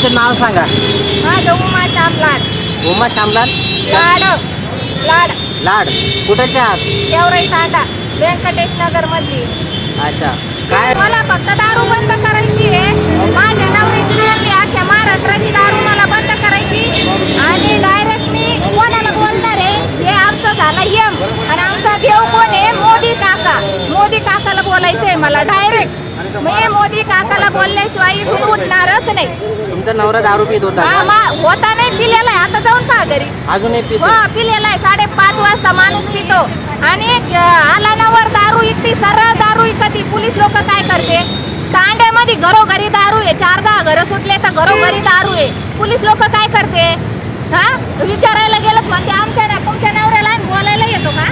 तुमचं नाव सांगा. माझं उमा श्यामलाड. उमा श्यामलाल लाड लाड लाड. कुठच्या आहात? देवराई तांडा, व्यंकटेश नगर मधली. अच्छा. काय मला फक्त दारू बंद करायची आहे. माझ्या नवऱ्याची मुलगी अख्ख्या महाराष्ट्राची दारू मला बंद करायची आणि डायरेक्ट मी कोणाला बोलणार आहे हे आमचं झालं यम. आणि आमचा देव कोण आहे? मोदी काका. मोदी काकाला बोलायचं आहे मला डायरेक्ट. मी मोदी काकाला बोलल्याशिवाय इथून उठणारच नाही. तुमचा नवरा दारू पित होता का? होता नाही, पिलेला आहे. आता जाऊन पहा घरी. अजूनही पितो? हो, पिलेला आहे. 5:30 वाजता माणूस पितो आणि आला नवर दारू इकती, सरळ दारू इकती. पोलीस लोक काय करते? तांड्यामध्ये घरोघरी दारू आहे. 4-10 घरं सुटले तर घरोघरी दारू आहे. पोलीस लोक काय करते? हा, विचारायला गेलं म्हणते आमच्या तुमच्या नवऱ्याला बोलायला येतो का?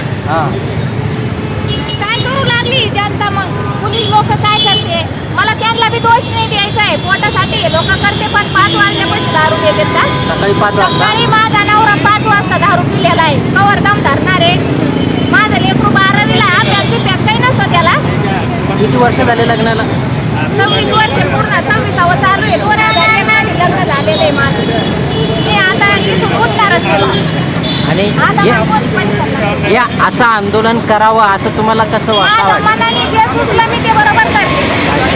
काय करू लागली जनता मग? पोलीस लोक काय करते? मला त्यांना बी दोष नाही द्यायचा आहे. पोटासाठी हे लोक करते, पण 5 वाजल्यापासून दारू देतात का? सकाळी 5 वाजता? सकाळी माझा नवरा 5 वाजता दारू पिलेला आहे. कवर दम धरणार आहे. माझं लेकरू 12वीला अभ्यास काही नसतो त्याला. किती वर्ष झाले लग्नाला? 26 वर्ष पूर्ण. 26वा चालू आहे. 2000 मध्ये लग्न झालेलं आहे माझं. मी आता इथून उठणारच नाही. आणि आता मला कोणी पण करणार. हे असं आंदोलन करावं असं तुम्हाला कसं माझ्या वाटतं? मनाने जे सुचलं मी ते बरोबर करते.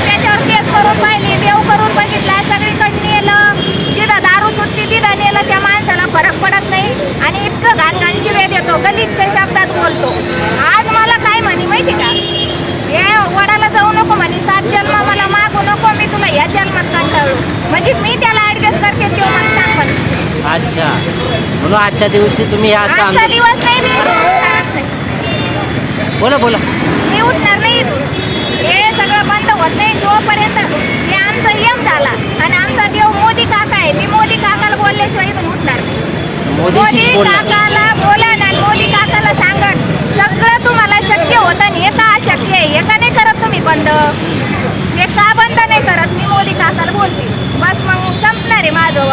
त्याच्यावर केस करून पाहिली, देव करून बघितला, सगळीकडे नेलं. जिथं दारू सुटती तिथं नेलं. त्या माणसाला फरक पडत नाही आणि इतकं घाण शिव्या देतो, गलिच्छ शब्दात बोलतो. आज मला काय म्हणे माहिती का? हे वडाला जाऊ नको म्हणे, 7 जन्म मला मागू नको, मी तुला या जन्मात कंटाळू. म्हणजे मी त्याला ऍडजस्ट करते, तो मला सांग. अच्छा, म्हणून आजच्या दिवशी तुम्ही हे असं आजचा आंदोलन. दिवस नाही, मी उठणारच नाही. बोला बोला. मी उठणार नाही. हे सगळं बंद होत नाही जोपर्यंत हे आमचा नियम झाला. आणि आमचा देव मोदी काका आहे. मी मोदी काकाला बोलल्याशिवाय इथून उठणार नाही. मोदी काकाला बोला आणि मोदी काकाला सांगण सगळं तुम्हाला शक्य होतं आणि हे का अशक्य आहे? हे का नाही करत तुम्ही बंद? हे का बंद नाही करत? मी मोदी काकाला बोलते. बस मग संपणार आहे माझं.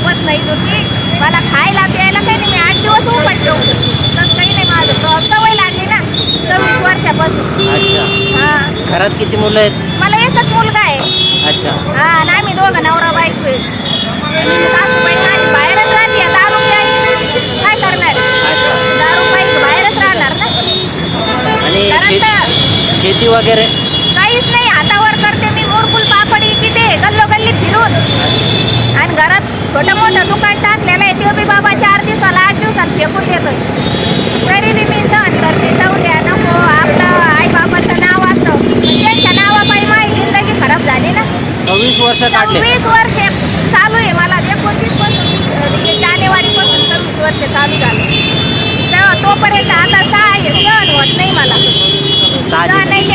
बस नाही तुम्ही मला खायला प्यायला काही नाही. मी 8 दिवस उपास ठेवू शकते. तसं काही नाही. माझं सवय लागली ना 26 वर्षापासून. अच्छा. हा. घरात किती मुलं आहेत? मला एकच मुलगा आहे. अच्छा. हा, आणि आम्ही दोघं नवरा बायको आहे. सासूबाई माझी बाहेरच राहते. दारू प्यायली काय करणार? दारू पाहिजे बाहेरच राहणार ना. आणि शेती वगैरे काहीच नाही. हातावर करते मी. मुरकुल पापड इकिते गल्लोगल्ली फिरून. आणि घरात छोटं मोठं दुकान टाकलेलं आहे. ते बी बाबा 4 दिवसाला 8 दिवसात फेकून देतोय. तरी बी मी सहन करते. जाऊ द्या, नको. आपलं आई बाबाचं नाव असतं, त्यांच्या नावापायी माझी जिंदगी खराब झाली ना. 26 वर्ष काढले. 26 वर्ष चालू आहे मला. 29 पासून जानेवारीपासून 26 वर्ष चालू झालं. तेव्हा तोपर्यंत आता सहन होत नाही मला. सहन नाही